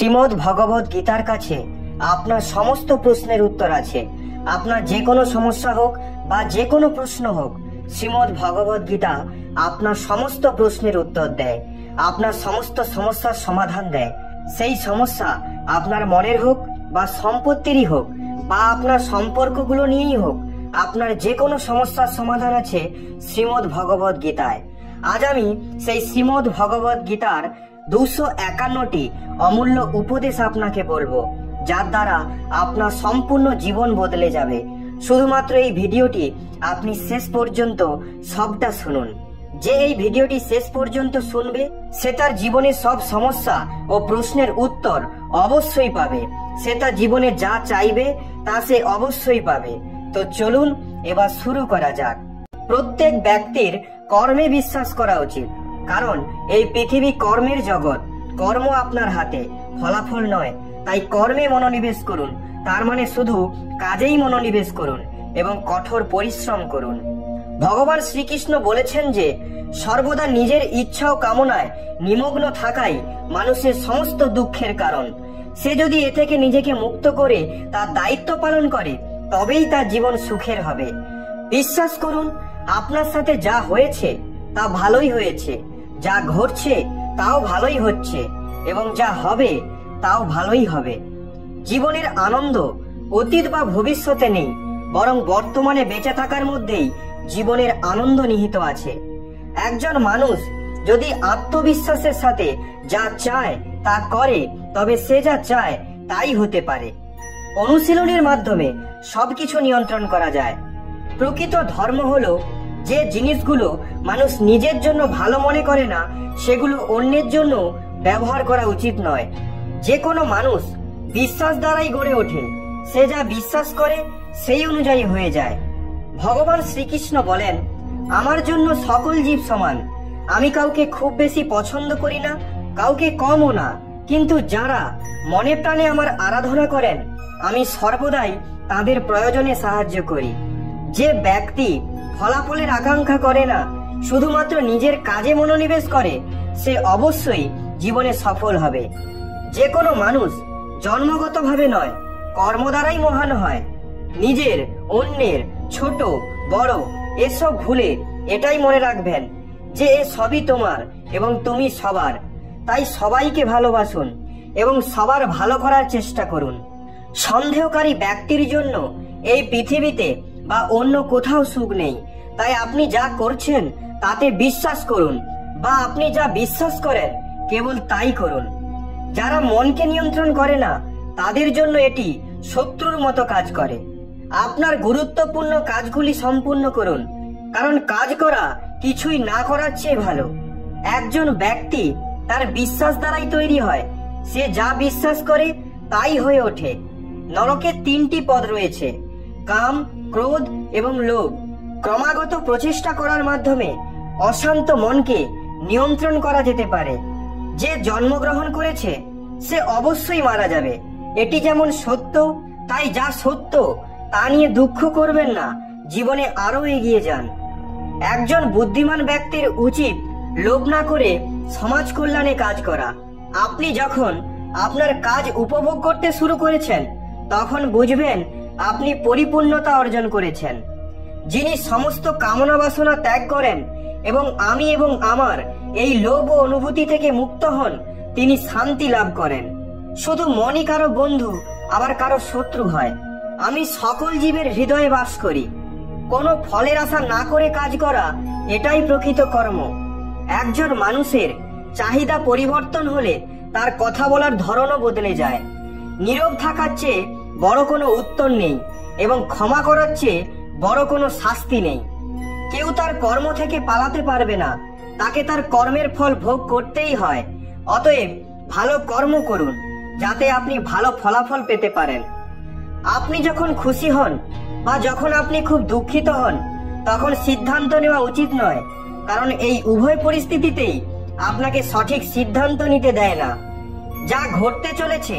শ্রীমদ্ ভগবত গীতার কাছে আপনার সমস্ত প্রশ্নের উত্তর আছে। আপনার যে কোনো সমস্যা হোক বা যে কোনো প্রশ্ন হোক, শ্রীমদ্ ভগবত গীতা আপনার সমস্ত প্রশ্নের উত্তর দেয়, আপনার সমস্ত সমস্যার সমাধান দেয়। সেই সমস্যা আপনার মনের হোক বা সম্পত্তিরই হোক বা আপনার সম্পর্কগুলো নিয়েই হোক, আপনার যে কোনো সমস্যার সমাধান আছে শ্রীমদ্ ভগবত গীতায়। আজ আমি সেই শ্রীমদ্ ভগবত গীতার 251টি অমূল্য উপদেশ আপনাকে বলবো, যার দ্বারা আপনার সম্পূর্ণ জীবন বদলে যাবে। শুধুমাত্র এই ভিডিওটি আপনি শেষ পর্যন্ত সবটা শুনুন। যে এই ভিডিওটি শেষ পর্যন্ত শুনবে সে তার জীবনের সব সমস্যা ও প্রশ্নের উত্তর অবশ্যই পাবে। সে তার জীবনে যা চাইবে তা সে অবশ্যই পাবে। তো চলুন এবার শুরু করা যাক। প্রত্যেক ব্যক্তির কর্মে বিশ্বাস করা উচিত, কারণ এই পৃথিবী কর্মের জগৎ। কর্ম আপনার হাতে, ফলাফল নয়। তাই কর্মে মনোনিবেশ করুন, তার মানে শুধু কাজেই মনোনিবেশ করুন এবং কঠোর পরিশ্রম করুন। ভগবান শ্রীকৃষ্ণ বলেছেন যে সর্বদা নিজের ইচ্ছা ও কামনায় নিমগ্ন থাকাই মানুষের সমস্ত দুঃখের কারণ। সে যদি এ থেকে নিজেকে মুক্ত করে তার দায়িত্ব পালন করে, তবেই তার জীবন সুখের হবে। বিশ্বাস করুন, আপনার সাথে যা হয়েছে তা ভালোই হয়েছে, যা ঘটছে তাও ভালোই হচ্ছে এবং যা হবে তাও ভালোই হবে। জীবনের আনন্দ অতীত বা ভবিষ্যতে নেই, বরং বর্তমানে বেঁচে থাকার মধ্যেই জীবনের আনন্দ নিহিত আছে। একজন মানুষ যদি আত্মবিশ্বাসের সাথে যা চায় তা করে, তবে সে যা চায় তাই হতে পারে। অনুশীলনের মাধ্যমে সবকিছু নিয়ন্ত্রণ করা যায়। প্রকৃত ধর্ম হলো যে জিনিসগুলো মানুষ নিজের জন্য ভালো মনে করে না, সেগুলো অন্যের জন্য ব্যবহার করা উচিত নয়। যে কোনো মানুষ বিশ্বাস দ্বারাই গড়ে ওঠে। সে যা বিশ্বাস করে সেই অনুযায়ী হয়ে যায়। ভগবান শ্রীকৃষ্ণ বলেন, আমার জন্য সকল জীব সমান। আমি কাউকে খুব বেশি পছন্দ করি না, কাউকে কমও না, কিন্তু যারা মনে প্রাণে আমার আরাধনা করেন আমি সর্বদাই তাদের প্রয়োজনে সাহায্য করি। যে ব্যক্তি ফলাফলের আকাঙ্ক্ষা করে না, শুধুমাত্র নিজের কাজে মনোনিবেশ করে, সে অবশ্যই জীবনে সফল হবে। যে কোনো মানুষ জন্মগতভাবে নয়, কর্ম দ্বারাই মহান হয়। নিজের, অন্যের, ছোট বড় এসব ভুলে এটাই মনে রাখবেন যে এ সবই তোমার এবং তুমি সবার। তাই সবাইকে ভালোবাসুন এবং সবার ভালো করার চেষ্টা করুন। সন্দেহকারী ব্যক্তির জন্য এই পৃথিবীতে বা অন্য কোথাও সুখ নেই। তাই আপনি যা করছেন তাতে বিশ্বাস করুন, বা আপনি যা বিশ্বাস করেন কেবল তাই করুন। যারা মনকে নিয়ন্ত্রণ করে না, তাদের জন্য এটি শত্রুর মতো কাজ করে। আপনার গুরুত্বপূর্ণ কাজগুলি সম্পূর্ণ করুন, কারণ কাজ করা কিছুই না করার চেয়ে ভালো। একজন ব্যক্তি তার বিশ্বাস দ্বারাই তৈরি হয়। সে যা বিশ্বাস করে তাই হয়ে ওঠে। নরকে 3টি পদ রয়েছে, কাম, ক্রোধ এবং লোভ। ক্রমাগত প্রচেষ্টা করার মাধ্যমে অশান্ত মনকে নিয়ন্ত্রণ করা যেতে পারে। যে জন্মগ্রহণ করেছে সে অবশ্যই মারা যাবে, এটি যেমন সত্য, তাই যা সত্য তা নিয়ে দুঃখ করবেন না, জীবনে আরো এগিয়ে যান। একজন বুদ্ধিমান ব্যক্তির উচিত লোভ না করে সমাজ কল্যাণে কাজ করা। আপনি যখন আপনার কাজ উপভোগ করতে শুরু করেছেন, তখন বুঝবেন আপনি পরিপূর্ণতা অর্জন করেছেন। যিনি সমস্ত কামনা বাসনা ত্যাগ করেন এবং আমি এবং আমার এই লোভ ও অনুভূতি থেকে মুক্ত হন, তিনি শান্তি লাভ করেন। শুধু মনই কারো বন্ধু আবার কারো শত্রু হয়। আমি সকল জীবের হৃদয়ে বাস করি। কোনো ফলের আশা না করে কাজ করা, এটাই প্রকৃত কর্ম। একজন মানুষের চাহিদা পরিবর্তন হলে তার কথা বলার ধরনও বদলে যায়। নীরব থাকার চেয়ে বড় কোনো উত্তর নেই এবং ক্ষমা করার চেয়ে বড় কোনো শাস্তি নেই। কেউ তার কর্ম থেকে পালাতে পারবে না, তাকে তার কর্মের ফল ভোগ করতেই হয়। অতএব ভালো কর্ম করুন, যাতে আপনি ভালো ফলাফল পেতে পারেন। আপনি যখন খুশি হন বা যখন আপনি খুব দুঃখিত হন, তখন সিদ্ধান্ত নেওয়া উচিত নয়, কারণ এই উভয় পরিস্থিতিতেই আপনাকে সঠিক সিদ্ধান্ত নিতে দেয় না। যা ঘটতে চলেছে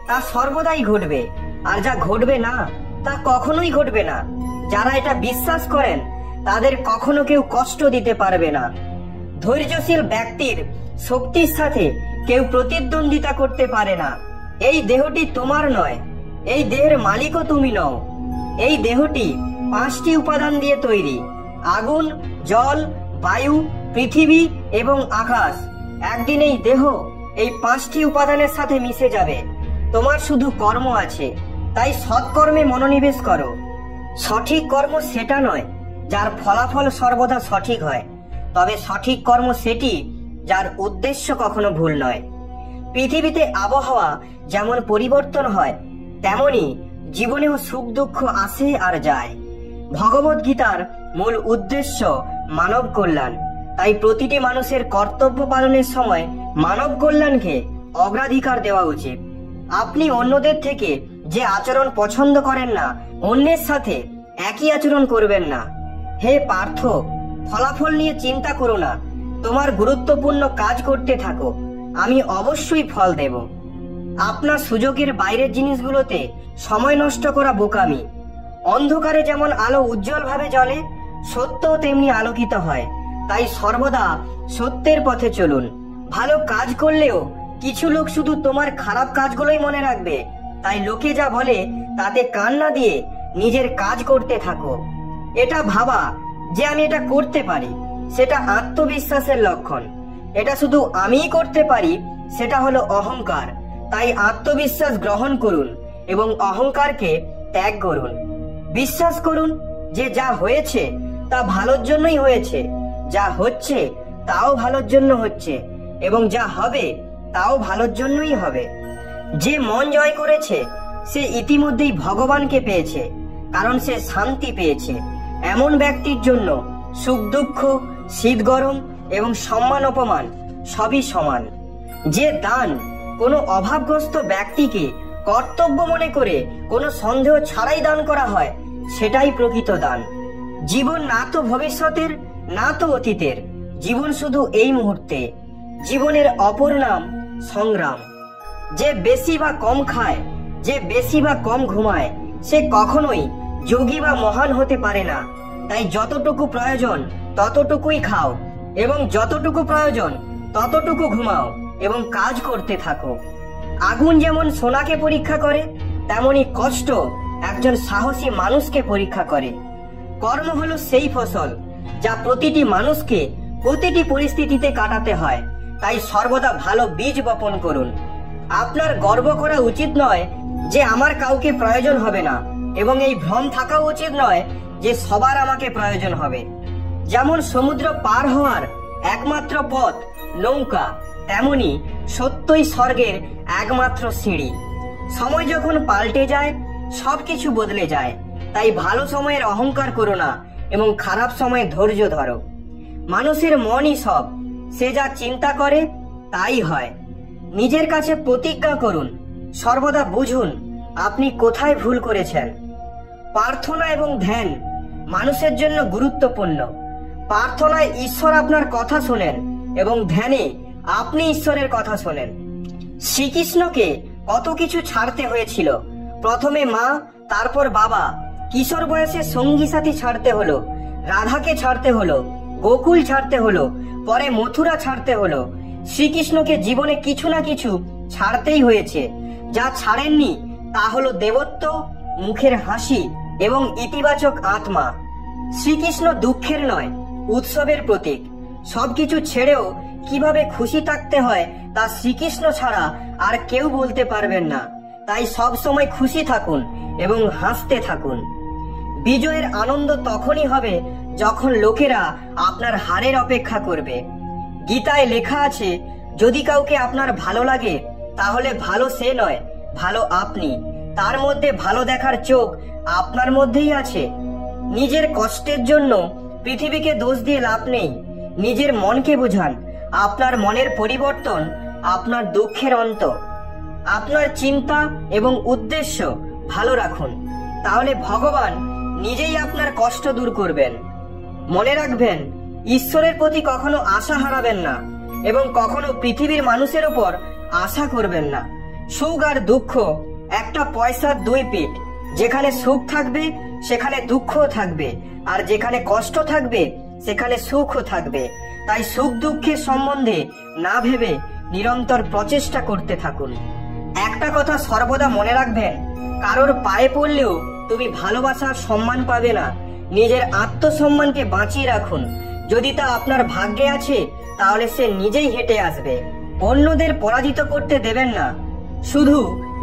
তা সর্বদাই ঘটবে, আর যা ঘটবে না তা কখনোই ঘটবে না। যারা এটা বিশ্বাস করেন তাদের কখনো কেউ কষ্ট দিতে পারবে না। ধৈর্যশীল ব্যক্তির শক্তির সাথে কেউ প্রতিদ্বন্দ্বিতা করতে পারে না, এই দেহটি তোমার নয়, এই দেহের মালিকও তুমি নও। এই দেহটি 5টি উপাদান দিয়ে তৈরি: আগুন, জল, বায়ু, পৃথিবী এবং আকাশ। একদিন এই দেহ এই 5টি উপাদানের সাথে মিশে যাবে। তোমার শুধু কর্ম আছে, তাই সৎকর্মে মনোনিবেশ করো। সঠিক কর্ম সেটা নয় যার ফলাফল সর্বদা সঠিক হয়, তবে সঠিক কর্ম সেটি যার উদ্দেশ্য কখনো ভুল নয়। পৃথিবীতে আবহাওয়া যেমন পরিবর্তন হয়, তেমনি জীবনেও সুখ দুঃখ আসে আর যায়। ভগবদ গীতার মূল উদ্দেশ্য মানব কল্যাণ, তাই প্রতিটি মানুষের কর্তব্য পালনের সময় মানব কল্যাণকে অগ্রাধিকার দেওয়া উচিত। আপনি অন্যদের থেকে যে আচরণ পছন্দ করেন না, অন্যের সাথে একই আচরণ করবেন না। হে পার্থ, ফলাফল নিয়ে চিন্তা করো না, তোমার গুরুত্বপূর্ণ কাজ করতে থাকো, আমি অবশ্যই ফল দেব। আপনার সুযোগের বাইরের জিনিসগুলোতে সময় নষ্ট করা বোকামি। অন্ধকারে যেমন আলো উজ্জ্বলভাবে জ্বলে, সত্যও তেমনি আলোকিত হয়। তাই সর্বদা সত্যের পথে চলুন। ভালো কাজ করলেও কিছু লোক শুধু তোমার খারাপ কাজগুলোই মনে রাখবে, তাই লোকে যা বলে তাতে কান না দিয়ে নিজের কাজ করতে থাকো। এটা ভাবা যে আমি এটা করতে পারি, সেটা আত্মবিশ্বাসের লক্ষণ। এটা শুধু আমিই করতে পারি, সেটা হলো অহংকার। তাই আত্মবিশ্বাস গ্রহণ করুন এবং অহংকারকে ত্যাগ করুন। বিশ্বাস করুন যে যা হয়েছে তা ভালোর জন্যই হয়েছে, যা হচ্ছে তাও ভালোর জন্য হচ্ছে, এবং যা হবে তাও ভালোর জন্যই হবে। যে মন জয় করেছে সে ইতিমধ্যেই ভগবানকে পেয়েছে, কারণ সে শান্তি পেয়েছে। এমন ব্যক্তির জন্য সুখ দুঃখ, শীত গরম এবং সম্মান অপমান সবই সমান। যে দান কোনো অভাবগ্রস্ত ব্যক্তিকে কর্তব্য মনে করে কোনো সন্দেহ ছাড়াই দান করা হয়, সেটাই প্রকৃত দান। জীবন না তো ভবিষ্যতের, না তো অতীতের, জীবন শুধু এই মুহূর্তে। জীবনের অপর নাম সংগ্রাম। যে বেশি বা কম খায়, যে বেশি বা কম ঘুমায়, সে কখনোই যোগী বা মহান হতে পারে না। তাই যতটুকু প্রয়োজন ততটুকুই খাও, এবং যতটুকু প্রয়োজন ততটুকু ঘুমাও এবং কাজ করতে থাকো। আগুন যেমন সোনাকে পরীক্ষা করে, তেমনি কষ্ট একজন সাহসী মানুষকে পরীক্ষা করে। কর্ম হলো সেই ফসল যা প্রতিটি মানুষকে প্রতিটি পরিস্থিতিতে কাটাতে হয়। তাই সর্বদা ভালো বীজ বপন করুন। আপনার গর্ব করা উচিত নয় যে আমার কাউকে প্রয়োজন হবে না, এবং এই ভ্রম থাকা উচিত নয় যে সবার আমাকে প্রয়োজন হবে। যেমন সমুদ্র পার হওয়ার একমাত্র পথ নৌকা, তেমনি সত্যই স্বর্গের একমাত্র সিঁড়ি। সময় যখন পাল্টে যায়, সবকিছু বদলে যায়। তাই ভালো সময়ের অহংকার করো না এবং খারাপ সময়ে ধৈর্য ধরো। মানুষের মনই সব, সে যা চিন্তা করে তাই হয়। নিজের কাছে প্রতিজ্ঞা করুন, সর্বদা বুঝুন আপনি কোথায় ভুল করেছেন। প্রার্থনা এবং ধ্যান মানুষের জন্য গুরুত্বপূর্ণ। প্রার্থনায় ঈশ্বর আপনার কথা শোনেন এবং ধ্যানে আপনি ঈশ্বরের কথা শোনেন। শ্রীকৃষ্ণকে কত কিছু ছাড়তে হয়েছিল। প্রথমে মা, তারপর বাবা, কিশোর বয়সে সঙ্গী সাথী ছাড়তে হলো, রাধাকে ছাড়তে হলো, গোকুল ছাড়তে হলো, পরে মথুরা ছাড়তে হলো। শ্রীকৃষ্ণকে জীবনে কিছু না কিছু ছাড়তেই হয়েছে। যা ছাড়েননি তা হলো দেবত্ব, মুখের হাসি এবং ইতিবাচক আত্মা। শ্রীকৃষ্ণ দুঃখের নয়, উৎসবের প্রতীক। সবকিছু ছেড়েও কিভাবে খুশি থাকতে হয় তা শ্রীকৃষ্ণ ছাড়া আর কেউ বলতে পারবেন না। তাই সব সময় খুশি থাকুন এবং হাসতে থাকুন। বিজয়ের আনন্দ তখনই হবে যখন লোকেরা আপনার হারের অপেক্ষা করবে। গীতায় লেখা আছে, যদি কাউকে আপনার ভালো লাগে তাহলে ভালো সে নয়, ভালো আপনি। তার মধ্যে ভালো দেখার চোখ আপনার মধ্যেই আছে। নিজের কষ্টের জন্য পৃথিবীকে দোষ দিয়ে লাভ নেই। নিজের মনকে বোঝান, আপনার মনের পরিবর্তন আপনার দুঃখের অন্ত। আপনার চিন্তা এবং উদ্দেশ্য ভালো রাখুন, তাহলে ভগবান নিজেই আপনার কষ্ট দূর করবেন। মনে রাখবেন, ঈশ্বরের প্রতি কখনো আশা হারাবেন না এবং কখনো পৃথিবীর মানুষের উপর আশা করবেন না। সুখ আর দুঃখ একটা পয়সার দুই পিঠ। যেখানে সুখ থাকবে সেখানে দুঃখও থাকবে, আর যেখানে কষ্ট থাকবে সেখানে সুখও থাকবে। তাই সুখ দুঃখের সম্বন্ধে না ভেবে নিরন্তর প্রচেষ্টা করতে থাকুন। একটা কথা সর্বদা মনে রাখবেন, কারোর পায়ে পড়লেও তুমি ভালোবাসা আর সম্মান পাবে না। নিজের আত্মসম্মানকে বাঁচিয়ে রাখুন। যদি তা আপনার ভাগ্যে আছে তাহলে সে নিজেই হেঁটে আসবে। অন্যদের পরাজিত করতে দেবেন না, শুধু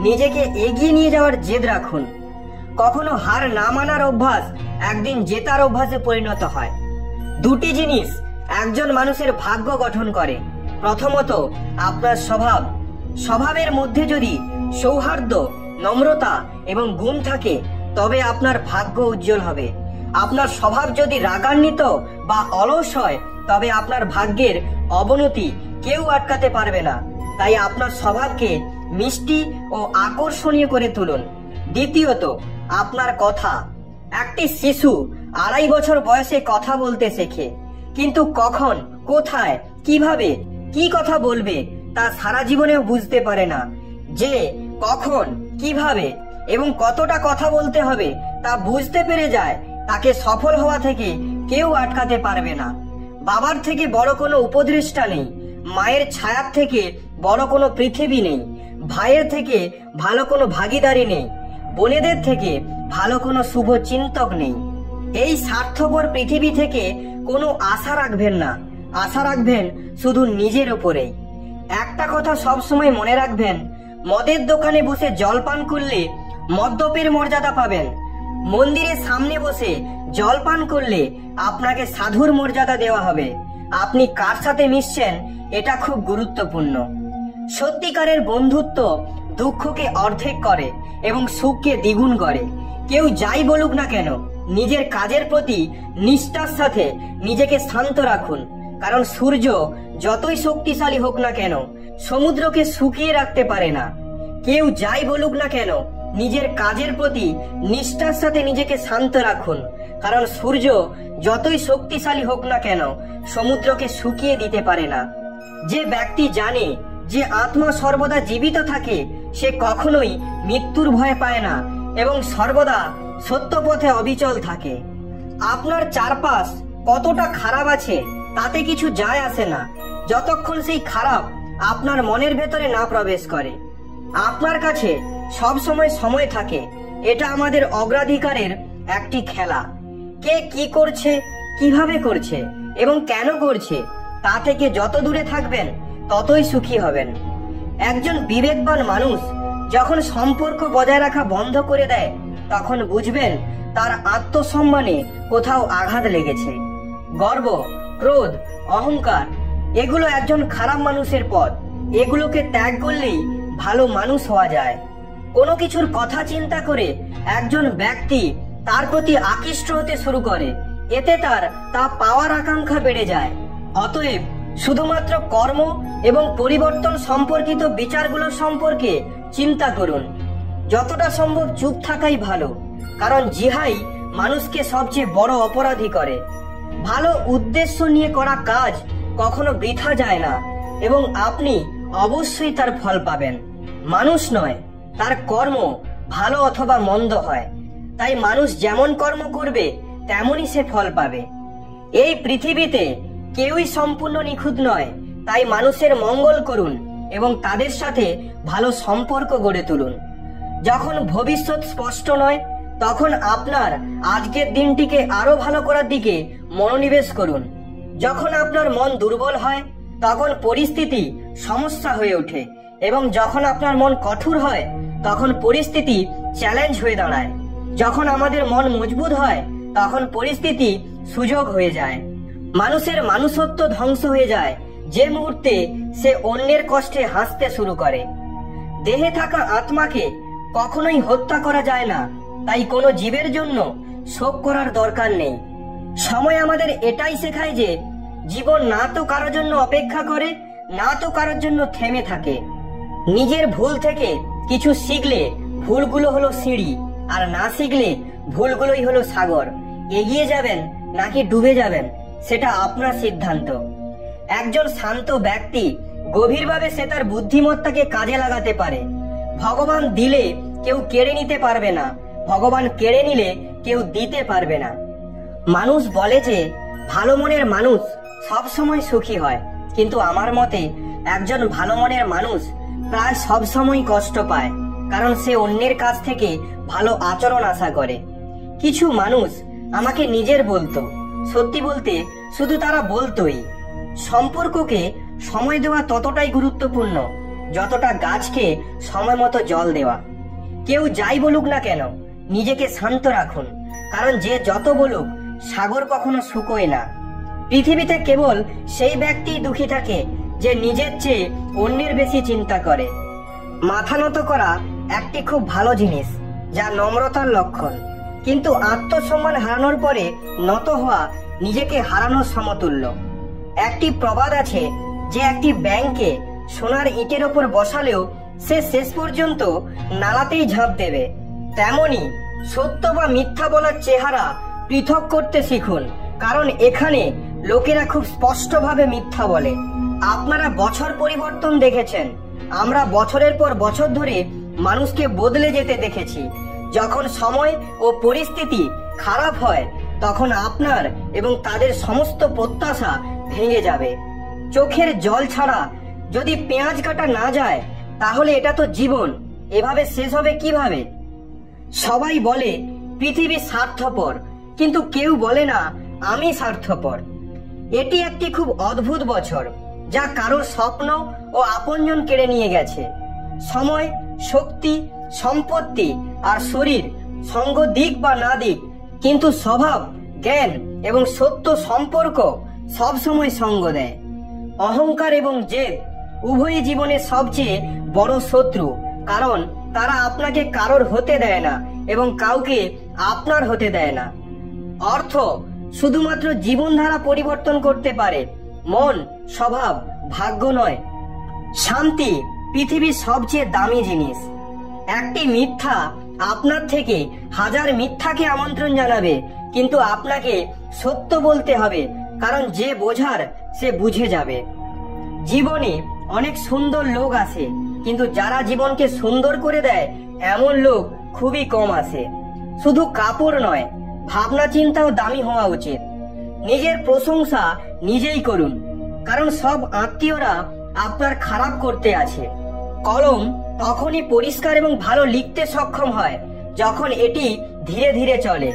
নিজেকে এগিয়ে নিয়ে যাওয়ার জেদ রাখুন। কখনো হার না মানার অভ্যাস একদিন জেতার অভ্যাসে পরিণত হয়। দুটি জিনিস একজন মানুষের ভাগ্য গঠন করে। প্রথমত আপনার স্বভাবের মধ্যে যদি সৌহার্দ্য, নম্রতা এবং গুণ থাকে তবে আপনার ভাগ্য উজ্জ্বল হবে। আপনার স্বভাব যদি রাগান্বিত বা অলস হয় তবে আপনার ভাগ্যের অবনতি কেউ আটকাতে পারবে না। তাই আপনার স্বভাবকে মিষ্টি ও আকর্ষণীয় করে তুলুন। দ্বিতীয়ত আপনার কথা। একটি শিশু 2.5 বছর বয়সে কথা বলতে শেখে, কিন্তু কখন, কোথায়, কিভাবে, কি কথা বলবে তা সারা জীবনেও বুঝতে পারে না। যে কখন, কিভাবে এবং কতটা কথা বলতে হবে তা বুঝতে পেরে যায়, তাকে সফল হওয়া থেকে কেউ আটকাতে পারবে না। বাবার থেকে বড় কোনো উপদেষ্টা নেই, মায়ের ছায়ার থেকে বড় কোনো পৃথিবী নেই, ভাইয়ের থেকে ভালো কোনো ভাগীদারি নেই, বোনেদের থেকে ভালো কোনো শুভ চিন্তক নেই। এই স্বার্থপর পৃথিবী থেকে কোনো আশা রাখবেন না, আশা রাখবেন শুধু নিজের উপরেই। একটা কথা সবসময় মনে রাখবেন, মদের দোকানে বসে জলপান করলে মদ্যপের মর্যাদা পাবেন, মন্দিরের সামনে বসে জলপান করলে আপনাকে সাধুর মর্যাদা দেওয়া হবে। আপনি কার সাথে মিশছেন এটা খুব গুরুত্বপূর্ণ। সত্যিকারের বন্ধুত্ব দুঃখকে অর্ধেক করে এবং সুখকে দ্বিগুণ করে। কেউ যাই বলুক না কেন, নিজের কাজের প্রতি নিষ্ঠার সাথে নিজেকে শান্ত রাখুন, কারণ সূর্য যতই শক্তিশালী হোক না কেন সমুদ্রকে শুকিয়ে রাখতে পারে না। কেউ যাই বলুক না কেন, নিজের কাজের প্রতি নিষ্ঠার সাথে নিজেকে শান্ত রাখুন, কারণ সূর্য যতই শক্তিশালী হোক না কেন সমুদ্রকে শুকিয়ে দিতে পারে না। যে ব্যক্তি জানে যে আত্মা সর্বদা জীবিত থাকে সে কখনোই মৃত্যুর ভয় পায় না এবং সর্বদা সত্য পথে অবিচল থাকে। আপনার চারপাশ কতটা খারাপ আছে তাতে কিছু যায় আসে না, যতক্ষণ সেই খারাপ আপনার মনের ভেতরে না প্রবেশ করে। আপনার কাছে সব সময় থাকে, এটা আমাদের অগ্রাধিকারের একটি খেলা। কে কি করছে, কিভাবে করছে এবং কেন করছে তা থেকে যত দূরে থাকবেন ততই সুখী হবেন। একজন বিবেকবান মানুষ যখন সম্পর্ক বজায় রাখা বন্ধ করে দেয় তখন বুঝবেন তার আত্মসম্মানে কোথাও আঘাত লেগেছে। গর্ব, ক্রোধ, অহংকার এগুলো একজন খারাপ মানুষের পথ। এগুলোকে ত্যাগ করলেই ভালো মানুষ হওয়া যায়। কোনো কিছুর কথা চিন্তা করে একজন ব্যক্তি তার প্রতি আকৃষ্ট হতে শুরু করে, এতে তা পাওয়ার আকাঙ্ক্ষা বেড়ে যায়। অতএব শুধুমাত্র কর্ম এবং পরিবর্তন সম্পর্কিত বিচারগুলো সম্পর্কে চিন্তা করুন। যতটা সম্ভব চুপ থাকাই ভালো, কারণ জিহাই মানুষকে সবচেয়ে বড় অপরাধী করে। ভালো উদ্দেশ্য নিয়ে করা কাজ কখনো বৃথা যায় না এবং আপনি অবশ্যই তার ফল পাবেন। মানুষ নয়, তার কর্ম ভালো অথবা মন্দ হয়, তাই মানুষ যেমন কর্ম করবে তেমনই সে ফল পাবে। এই পৃথিবীতে কেউই সম্পূর্ণ নিখুঁত নয়, তাই মানুষের মঙ্গল করুন এবং তাদের সাথে ভালো সম্পর্ক গড়ে তুলুন। যখন ভবিষ্যৎ স্পষ্ট নয় তখন আপনার আজকের দিনটিকে আরো ভালো করার দিকে মনোনিবেশ করুন। যখন আপনার মন দুর্বল হয় তখন পরিস্থিতি সমস্যা হয়ে ওঠে এবং যখন আপনার মন কঠোর হয় তখন পরিস্থিতি চ্যালেঞ্জ হয়ে দাঁড়ায়। যখন আমাদের মন মজবুত হয় তখন পরিস্থিতি সুযোগ হয়ে যায়। মানুষের মানুষত্ব ধ্বংস হয়ে যায় যে মুহূর্তে সে অন্যের কষ্টে হাসতে শুরু করে। দেহে থাকা আত্মাকে কখনোই হত্যা করা যায় না, তাই কোনো জীবের জন্য শোক করার দরকার নেই। সময় আমাদের এটাই শেখায় যে জীবন না তো কারোর জন্য অপেক্ষা করে, না তো কারোর জন্য থেমে থাকে। নিজের ভুল থেকে কিছু শিখলে ভুলগুলো হলো সিঁড়ি, আর না শিখলে ভুলগুলোই হলো সাগর। এগিয়ে যাবেন নাকি ডুবে যাবেন সেটা আপনার সিদ্ধান্ত। একজন শান্ত ব্যক্তি গভীরভাবে সে তার বুদ্ধিমত্তাকে কাজে লাগাতে পারে। ভগবান দিলে কেউ কেড়ে নিতে পারবে না, ভগবান কেড়ে নিলে কেউ দিতে পারবে না। মানুষ বলে যে ভালো মনের মানুষ সব সময় সুখী হয়, কিন্তু আমার মতে একজন ভালো মনের মানুষ প্রায় সবসময় কষ্ট পায়, কারণ সে অন্যের কাছ থেকে ভালো আচরণ আশা করে। কিছু মানুষ আমাকে নিজের বলতো, সত্যি বলতে শুধু তারা বলতোই। সম্পর্ককে সময় দেওয়া ততটাই গুরুত্বপূর্ণ যতটা গাছকে সময় মতো জল দেওয়া। কেউ যাই বলুক না কেন, নিজেকে শান্ত রাখুন, কারণ যে যত বলুক সাগর কখনো শুকোয় না। পৃথিবীতে কেবল সেই ব্যক্তিই দুঃখী থাকে যে নিজের চেয়ে অন্যের বেশি চিন্তা করে। মাথা নত করা একটি খুব ভালো জিনিস, যা নম্রতার লক্ষণ, কিন্তু আত্মসম্মান হারানোর পরে নত হওয়া নিজেকে হারানোর সমতুল্য। একটি প্রবাদ আছে যে একটি ব্যাঙকে সোনার ইটের ওপর বসালেও সে শেষ পর্যন্ত নালাতেই ঝাঁপ দেবে। তেমনি সত্য বা মিথ্যা বলার চেহারা পৃথক করতে শিখুন, কারণ এখানে লোকেরা খুব স্পষ্টভাবে মিথ্যা বলে। আপনারা বছর পরিবর্তন দেখেছেন, আমরা বছরের পর বছর ধরে মানুষকে বদলে যেতে দেখেছি। যখন সময় ও পরিস্থিতি খারাপ হয়, তখন আপনার এবং তাদের সমস্ত প্রত্যাশা ভেঙে যাবে। চোখের জল ছাড়া যদি পেঁয়াজ কাটা না যায়, তাহলে এটা তো জীবন এভাবে শেষ হবে কিভাবে? সবাই বলে পৃথিবী স্বার্থপর, কিন্তু কেউ বলে না আমি স্বার্থপর। এটি একটি খুব অদ্ভুত বছর, যা কারোর স্বপ্ন ও আপনজন কেড়ে নিয়ে গেছে। সময়, শক্তি, সম্পত্তি আর শরীর সঙ্গ দিক বা না দিক, কিন্তু স্বভাব, জ্ঞান এবং সত্য সম্পর্ক সব সময় সঙ্গ দেয়। অহংকার এবং জেদ উভয়ই জীবনের সবচেয়ে বড় শত্রু, কারণ তারা আপনাকে কারোর হতে দেয় না এবং কাউকে আপনার হতে দেয় না। অর্থ শুধুমাত্র জীবনধারা পরিবর্তন করতে পারে, মন, স্বভাব, ভাগ্য নয়। শান্তি পৃথিবীর সবচেয়ে দামি জিনিস। একটি মিথ্যা আপনার থেকে হাজার মিথ্যাকে আমন্ত্রণ জানাবে, কিন্তু আপনাকে সত্য বলতে হবে, কারণ যে বোঝার সে বুঝে যাবে। জীবনে অনেক সুন্দর লোক আসে, কিন্তু যারা জীবনকে সুন্দর করে দেয় এমন লোক খুবই কম আসে। শুধু কাপড় নয়, ভাবনা চিন্তাও দামি হওয়া উচিত। নিজের প্রশংসা নিজেই করুন, কারণ সব আত্মীয়রা আপনার খারাপ করতে আছে। কলম তখনই পরিষ্কার এবং ভালো লিখতে সক্ষম হয় যখন এটি ধীরে ধীরে চলে।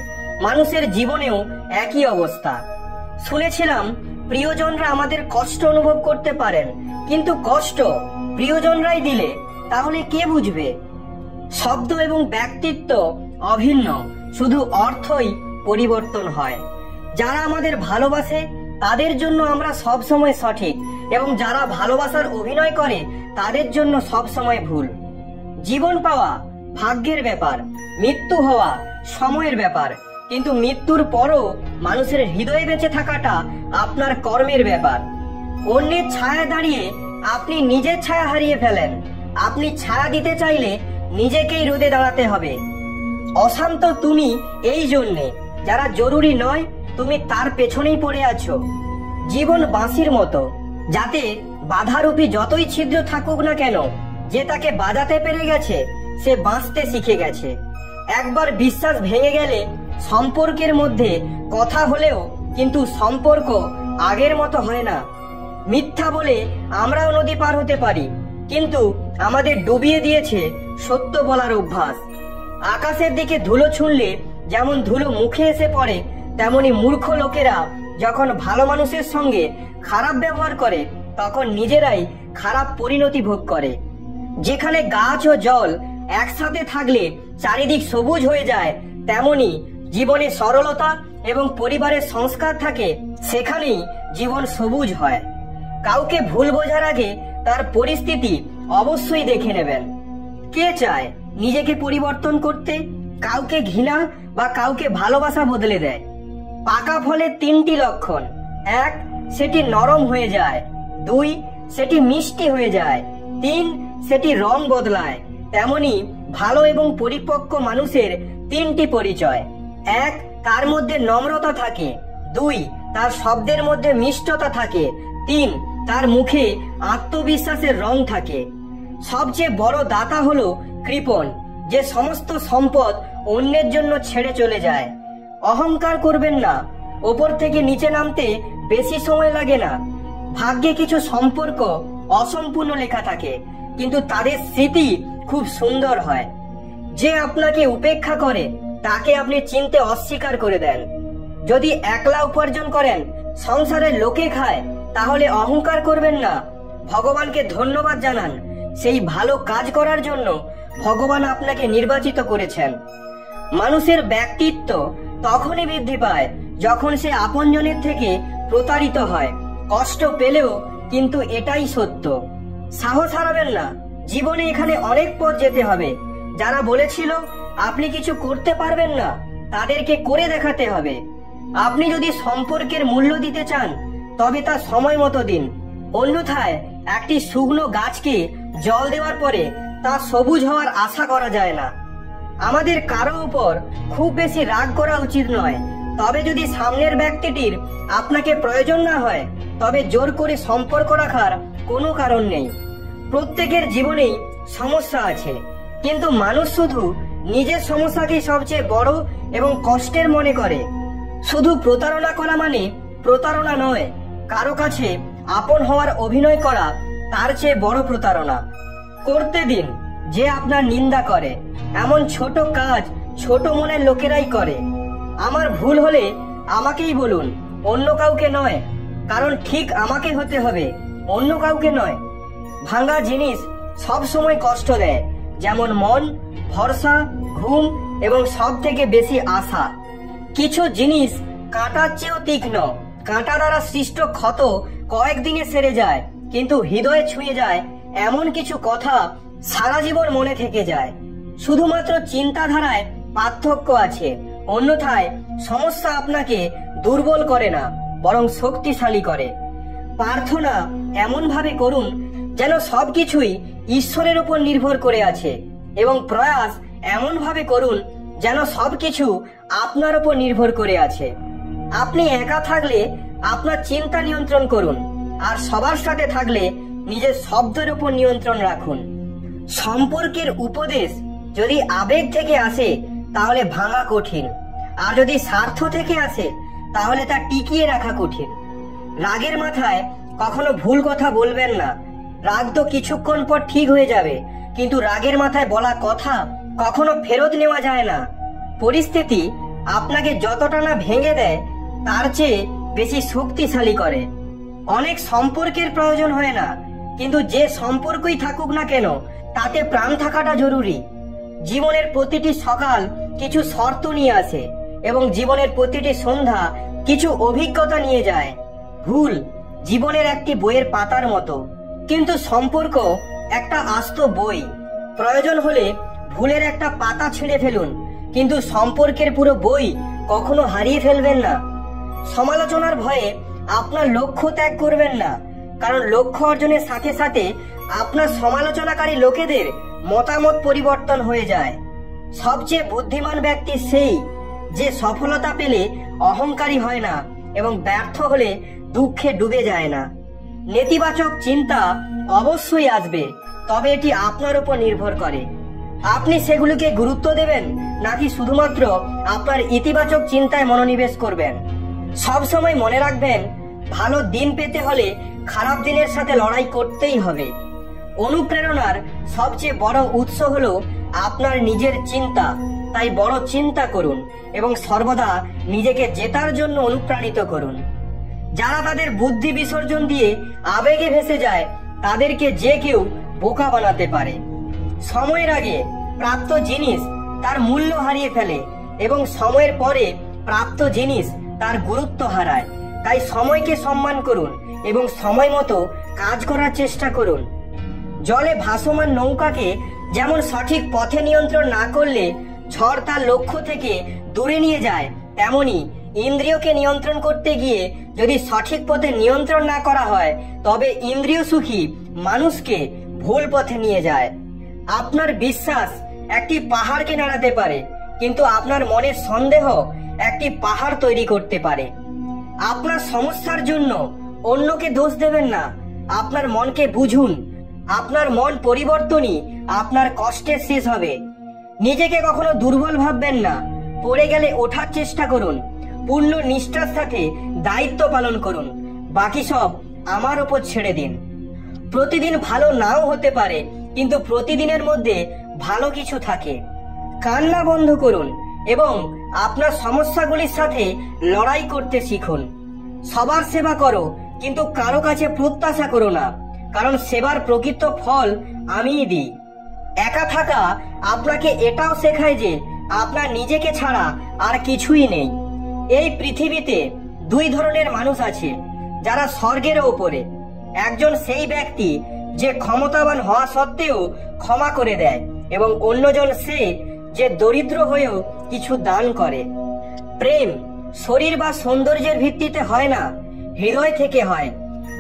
মানুষের জীবনেও একই অবস্থা। শুনেছিলাম প্রিয়জনরা আমাদের কষ্ট অনুভব করতে পারেন, কিন্তু কষ্ট প্রিয়জনরাই দিলে তাহলে কে বুঝবে? শব্দ এবং ব্যক্তিত্ব অভিন্ন, শুধু অর্থই পরিবর্তন হয়। যারা আমাদের ভালোবাসে তাদের জন্য আমরা সব সময় সঠিক, এবং যারা ভালোবাসার অভিনয় করে তাদের জন্য সব সময় ভুল। জীবন পাওয়া ভাগ্যের ব্যাপার, মৃত্যু হওয়া সময়ের ব্যাপার, কিন্তু মৃত্যুর পরও মানুষের হৃদয়ে বেঁচে থাকাটা আপনার কর্মের ব্যাপার। অন্যের ছায়ায় দাঁড়িয়ে আপনি নিজের ছায়া হারিয়ে ফেলেন। আপনি ছায়া দিতে চাইলে নিজেকেই রোদে দাঁড়াতে হবে। অশান্ত তুমি এই জন্যে, যারা জরুরি নয় তুমি তার পেছনেই পড়ে আছো। জীবন বাঁশির মতো, যাতে বাধারূপী যতই ছিদ্র থাকুক না কেন, যে তাকে বাজাতে পেরে গেছে সে বাঁচতে শিখে গেছে। একবার বিশ্বাস ভেঙে গেলে সম্পর্কের মধ্যে কথা হলেও কিন্তু সম্পর্ক আগের মতো হয় না। মিথ্যা বলে আমরাও নদী পার হতে পারি, কিন্তু আমাদের ডুবিয়ে দিয়েছে সত্য বলার অভ্যাস। আকাশের দিকে ধুলো ছুঁড়লে যেমন ধুলো মুখে এসে পড়ে, তেমনি মূর্খ লোকেরা যখন ভালো মানুষের সঙ্গে খারাপ ব্যবহার করে তখন নিজেরাই খারাপ পরিণতি ভোগ করে। যেখানে গাছ ও জল একসাথে থাকলে চারিদিক সবুজ হয়ে যায়, তেমনি জীবনে সরলতা এবং পরিবারের সংস্কার থাকে, সেখানেই জীবন সবুজ হয়। কাউকে ভুল বোঝার আগে তার পরিস্থিতি অবশ্যই দেখে নেবেন। কে চায় নিজেকে পরিবর্তন করতে? কাউকে ঘৃণা বা কাউকে ভালোবাসা বদলে দেয়। পাকা ফলের তিনটি লক্ষণ: 1, সেটি নরম হয়ে যায়; 2, সেটি মিষ্টি হয়ে যায়; 3, সেটি রং বদলায়। তেমনি ভালো এবং পরিপক্ক মানুষের তিনটি পরিচয়: 1, তার মধ্যে নম্রতা থাকে; 2, তার শব্দের মধ্যে মিষ্টতা থাকে; 3, তার মুখে আত্মবিশ্বাসের রং থাকে। সবচেয়ে বড় দাতা হলো কৃপণ, যে সমস্ত সম্পদ অন্যের জন্য ছেড়ে চলে যায়। অহংকার করবেন না, ওপর থেকে নিচে নামতে বেশি সময় লাগে না। ভাগ্যে কিছু সম্পর্ক অসম্পূর্ণ লেখা থাকে, কিন্তু তাদের স্মৃতি খুব সুন্দর হয়। যে আপনাকে উপেক্ষা করে তাকে আপনি চিনতে অস্বীকার করে দেন। যদি একলা উপার্জন করেন, সংসারের লোকে খায়, তাহলে অহংকার করবেন না, ভগবানকে ধন্যবাদ জানান। সেই ভালো কাজ করার জন্য ভগবান আপনাকে নির্বাচিত করেছেন। মানুষের ব্যক্তিত্ব তখনই বৃদ্ধি পায় যখন সে আপনজনের থেকে প্রতারিত হয়, কষ্ট পেলেও। কিন্তু এটাই সত্য। সাহস হারাবেন না, জীবনে এখানে অনেক পথ যেতে হবে। যারা বলেছিল আপনি কিছু করতে পারবেন না, তাদেরকে করে দেখাতে হবে। আপনি যদি সম্পর্কের মূল্য দিতে চান, তবে তা সময় মতো দিন। অন্যথায় একটি শুকনো গাছকে জল দেওয়ার পরে তা সবুজ হওয়ার আশা করা যায় না। আমাদের কারো উপর খুব বেশি রাগ করা উচিত নয়। তবে যদি সামনের ব্যক্তিটির আপনাকে প্রয়োজন না হয়, তবে জোর করে সম্পর্ক রাখার কোনো কারণ নেই। প্রত্যেকের জীবনেই সমস্যা আছে, কিন্তু মানুষ শুধু নিজের সমস্যাকে সবচেয়ে বড় এবং কষ্টের মনে করে। শুধু প্রতারণা করা মানে প্রতারণা নয়, কারো কাছে আপন হওয়ার অভিনয় করা তার চেয়ে বড় প্রতারণা। করতে দিন যে আপনার নিন্দা করে। এমন ছোট কাজ ছোট মনের লোকেরাই করে। আমার ভুল হলে আমাকেই বলুন, অন্য কাউকে নয়, কারণ ঠিক আমাকে হতে হবে, অন্য কাউকে নয়। ভাঙা জিনিস সব সময় কষ্ট দেয়, যেমন মন, ভরসা, ঘুম এবং সব থেকে বেশি আশা। কিছু জিনিস কাঁটার চেয়েও তীক্ষ্ণ। কাঁটা দ্বারা সৃষ্ট ক্ষত কয়েকদিনে সেরে যায়, কিন্তু হৃদয়ে ছুঁয়ে যায় এমন কিছু কথা সারা জীবন মনে থেকে যায়। শুধুমাত্র চিন্তাধারায় পার্থক্য আছে, অন্যথায় সমস্যা আপনাকে দুর্বল করে না, বরং শক্তিশালী করে। প্রার্থনা এমন ভাবে করুন যেন সবকিছুই ঈশ্বরের উপর নির্ভর করে আছে, এবং প্রয়াস এমন ভাবে করুন যেন সবকিছু আপনার উপর নির্ভর করে আছে। আপনি একা থাকলে আপনার চিন্তা নিয়ন্ত্রণ করুন, আর সবার সাথে থাকলে নিজের শব্দের উপর নিয়ন্ত্রণ রাখুন। সম্পর্কের উপদেশ যদি আবেগ থেকে আসে তাহলে ভাঙা কঠিন, আর যদি স্বার্থ থেকে আসে তাহলে তা টিকিয়ে রাখা কঠিন। রাগের মাথায় কখনো ভুল কথা বলবেন না। রাগ তো কিছুক্ষণ পর ঠিক হয়ে যাবে, কিন্তু রাগের মাথায় বলা কথা কখনো ফেরত নেওয়া যায় না। পরিস্থিতি আপনাকে যতটা না ভেঙে দেয়, তার চেয়ে বেশি শক্তিশালী করে। অনেক সম্পর্কের প্রয়োজন হয় না, কিন্তু যে সম্পর্কই থাকুক না কেন, তাতে প্রাণ থাকাটা জরুরি। জীবনের প্রতিটি সকাল কিছু শর্ত নিয়ে আসে, এবং জীবনের প্রতিটি সন্ধ্যা কিছু অভিজ্ঞতা নিয়ে যায়। ভুল জীবনের একটি বইয়ের পাতার মতো, কিন্তু সম্পর্ক একটা আস্ত বই। প্রয়োজন হলে ভুলের একটা পাতা ছিঁড়ে ফেলুন, কিন্তু সম্পর্কের পুরো বই কখনো হারিয়ে ফেলবেন না। সমালোচনার ভয়ে আপনার লক্ষ্য ত্যাগ করবেন না, কারণ লক্ষ্য অর্জনের সাথে সাথে আপনার সমালোচনাকারী লোকেদের মতামত পরিবর্তন হয়ে যায়। সবচেয়ে বুদ্ধিমান ব্যক্তি সেই যে সফলতা পেলে অহংকারী হয় না এবং ব্যর্থ হলে দুঃখে ডুবে যায় না। নেতিবাচক চিন্তা অবশ্যই আসবে, তবে এটি আপনার উপর নির্ভর করে। আপনি সেগুলিকে গুরুত্ব দেবেন নাকি শুধুমাত্র আপনার ইতিবাচক চিন্তায় মনোনিবেশ করবেন। সব সময় মনে রাখবেন, ভালো দিন পেতে হলে খারাপ দিনের সাথে লড়াই করতেই হবে। অনুপ্রেরণার সবচেয়ে বড় উৎস হলো আপনার নিজের চিন্তা। তাই বড় চিন্তা করুন এবং সর্বদা নিজেকে জেতার জন্য অনুপ্রাণিত করুন। যারা তাদের বুদ্ধি বিসর্জন দিয়ে আবেগে ভেসে যায়, তাদেরকে যে কেউ বোকা বানাতে পারে। সময়ের আগে প্রাপ্ত জিনিস তার মূল্য হারিয়ে ফেলে, এবং সময়ের পরে প্রাপ্ত জিনিস তার গুরুত্ব হারায়। তাই সময়কে সম্মান করুন এবং সময় মতো কাজ করার চেষ্টা করুন। জলে ভাসমান নৌকাকে যেমন সঠিক পথে নিয়ন্ত্রণ না করলে ঝড় তার লক্ষ্য থেকে দূরে নিয়ে যায়, তেমনি ইন্দ্রিয়কে নিয়ন্ত্রণ করতে গিয়ে যদি সঠিক পথে নিয়ন্ত্রণ না করা হয়, তবে ইন্দ্রিয় সুখী মানুষকে ভুল পথে নিয়ে যায়। আপনার বিশ্বাস একটি পাহাড়কে নাড়াতে পারে, কিন্তু আপনার মনের সন্দেহ একটি পাহাড় তৈরি করতে পারে। আপনার সমস্যার জন্য অন্যকে দোষ দেবেন না, আপনার মনকে বুঝুন। আপনার মন পরিবর্তনই আপনার কষ্টের শেষ হবে। নিজেকে কখনো দুর্বল ভাববেন না। পড়ে গেলে ওঠার চেষ্টা করুন। পূর্ণ নিষ্ঠার সাথে দায়িত্ব পালন করুন। বাকি সব আমার উপর ছেড়ে দিন। প্রতিদিন ভালো নাও হতে পারে, কিন্তু প্রতিদিনের মধ্যে ভালো কিছু থাকে। কান্না বন্ধ করুন এবং আপনার সমস্যাগুলির সাথে লড়াই করতে শিখুন। সবার সেবা করো, কিন্তু কারো কাছে প্রত্যাশা করো না, কারণ সেবার প্রকৃত ফল আমিই দিই। একা থাকা আপনাকে এটাও শেখায় যে আপনার নিজেকে ছাড়া আর কিছুই নেই। এই পৃথিবীতে দুই ধরনের মানুষ আছে, যারা স্বর্গের ওপরে। একজন সেই ব্যক্তি যে ক্ষমতাবান হওয়া সত্ত্বেও ক্ষমা করে দেয়, এবং অন্যজন সে যে দরিদ্র হয়েও কিছু দান করে। প্রেম শরীর বা সৌন্দর্যের ভিত্তিতে হয় না, হৃদয় থেকে হয়।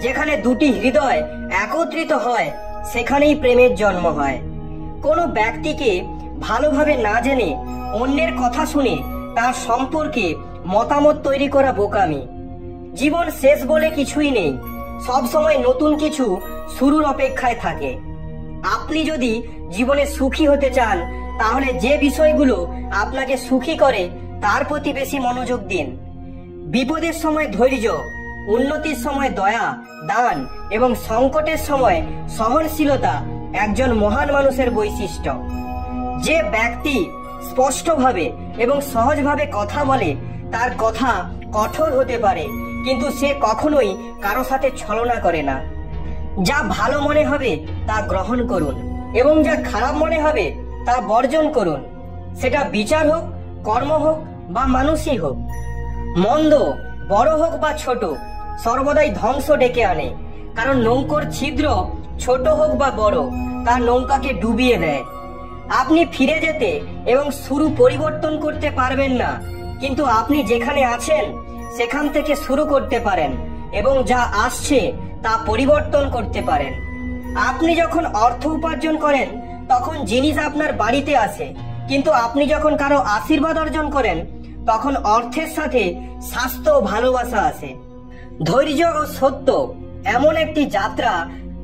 যেখানে দুটি হৃদয় একত্রিত হয়, সেখানেই প্রেমের জন্ম হয়। কোনো ব্যক্তিকে ভালোভাবে না জেনে অন্যের কথা শুনে তার সম্পর্কে মতামত তৈরি করা বোকামি। জীবন শেষ বলে কিছুই নেই, সব সময় নতুন কিছু শুরুর অপেক্ষায় থাকে। আপনি যদি জীবনে সুখী হতে চান, তাহলে যে বিষয়গুলো আপনাকে সুখী করে তার প্রতি বেশি মনোযোগ দিন। বিপদের সময় ধৈর্য, উন্নতির সময় দয়া, দান এবং সংকটের সময় সহনশীলতা একজন মহান মানুষের বৈশিষ্ট্য। যে ব্যক্তি স্পষ্টভাবে এবং সহজভাবে কথা বলে, তার কথা কঠোর হতে পারে, কিন্তু সে কখনোই কারো সাথে ছলনা করে না। যা ভালো মনে হবে তা গ্রহণ করুন, এবং যা খারাপ মনে হবে তা বর্জন করুন। সেটা বিচার হোক, কর্ম হোক বা মানুষই হোক। মন্দ বড় হোক বা ছোট, সর্বদাই ধ্বংস ডেকে আনে, কারণ নৌকোর ছিদ্র ছোট হোক বা বড়, তা নৌকাকে ডুবিয়ে দেয়। আপনি ফিরে যেতে এবং শুরু পরিবর্তন করতে পারবেন না, কিন্তু আপনি যেখানে আছেন সেখান থেকে শুরু করতে পারেন এবং যা আসছে তা পরিবর্তন করতে পারেন। আপনি যখন অর্থ উপার্জন করেন, তখন জিনিস আপনার বাড়িতে আসে, কিন্তু আপনি যখন কারো আশীর্বাদ অর্জন করেন, তখন অর্থের সাথে স্বাস্থ্য ও ভালোবাসা আসে। ধৈর্য ও সত্য এমন একটি যাত্রা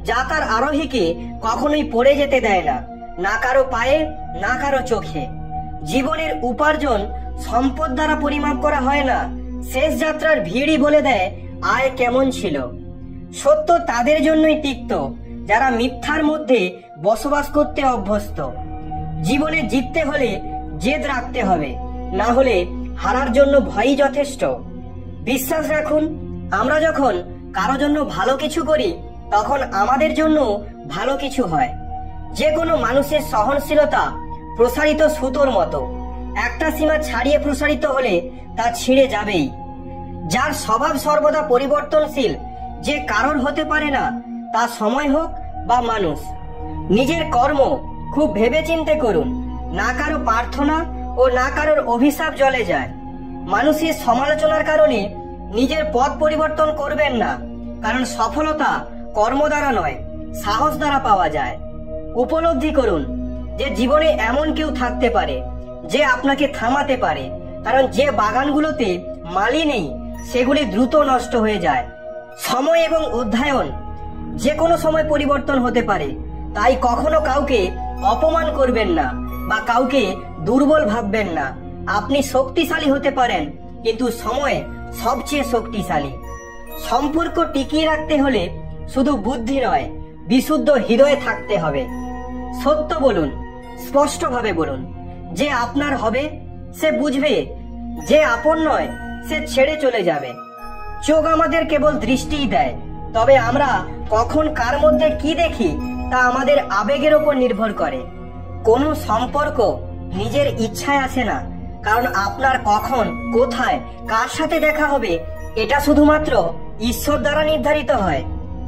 যা তার আরোহীকে কখনোই পড়ে যেতে দেয় না, না কারো পায়ে, না কারো চোখে। জীবনের উপার্জন সম্পদ দ্বারা পরিমাপ করা হয় না, শেষ যাত্রার ভিড়ই বলে দেয় আয় কেমন ছিল। সত্য তাদের জন্যই তিক্ত যারা মিথ্যার মধ্যে বসবাস করতে অভ্যস্ত। জীবনে জিততে হলে জেদ রাখতে হবে, না হলে হারার জন্য ভয়ই যথেষ্ট। বিশ্বাস রাখুন, আমরা যখন কারো জন্য ভালো কিছু করি, তখন আমাদের জন্য ভালো কিছু হয়। যে কোনো মানুষের সহনশীলতা প্রসারিত সুতোর মতো, একটা সীমা ছাড়িয়ে প্রসারিত হলে তা ছিঁড়ে যাবেই। যার স্বভাব সর্বদা পরিবর্তনশীল, যে কারোর হতে পারে না, তা সময় হোক বা মানুষ। নিজের কর্ম খুব ভেবেচিন্তে করুন, না কারো প্রার্থনা ও না কারোর অভিশাপ জলে যায়। মানুষের সমালোচনার কারণে নিজের পথ পরিবর্তন করবেন না, কারণ সফলতা কর্ম দ্বারা নয়, সাহস দ্বারা পাওয়া যায়। উপলব্ধি করুন যে জীবনে এমন কেউ থাকতে পারে যে আপনাকে থামাতে পারে, কারণ যে বাগানগুলোতে মালি নেই সেগুলি দ্রুত নষ্ট হয়ে যায়। সময় এবং অধ্যয়ন যে কোনো সময় পরিবর্তন হতে পারে, তাই কখনো কাউকে অপমান করবেন না বা কাউকে দুর্বল ভাববেন না। আপনি শক্তিশালী হতে পারেন, কিন্তু সময় সবচেয়ে শক্তিশালী। সম্পর্ক টিকিয়ে রাখতে হলে শুধু বুদ্ধি নয়, বিশুদ্ধ হৃদয়ে থাকতে হবে। সত্য বলুন, স্পষ্টভাবে বলুন। যে আপনার হবে সে বুঝবে, যে আপন নয় সে ছেড়ে চলে যাবে। চোখ আমাদের কেবল দৃষ্টিই দেয়, তবে আমরা কখন কার মধ্যে কি দেখি তা আমাদের আবেগের উপর নির্ভর করে। কোনো সম্পর্ক নিজের ইচ্ছায় আসে না, কারণ আপনার কখন, কোথায়, কার সাথে দেখা হবে এটা শুধুমাত্র ঈশ্বর দ্বারা নির্ধারিত হয়।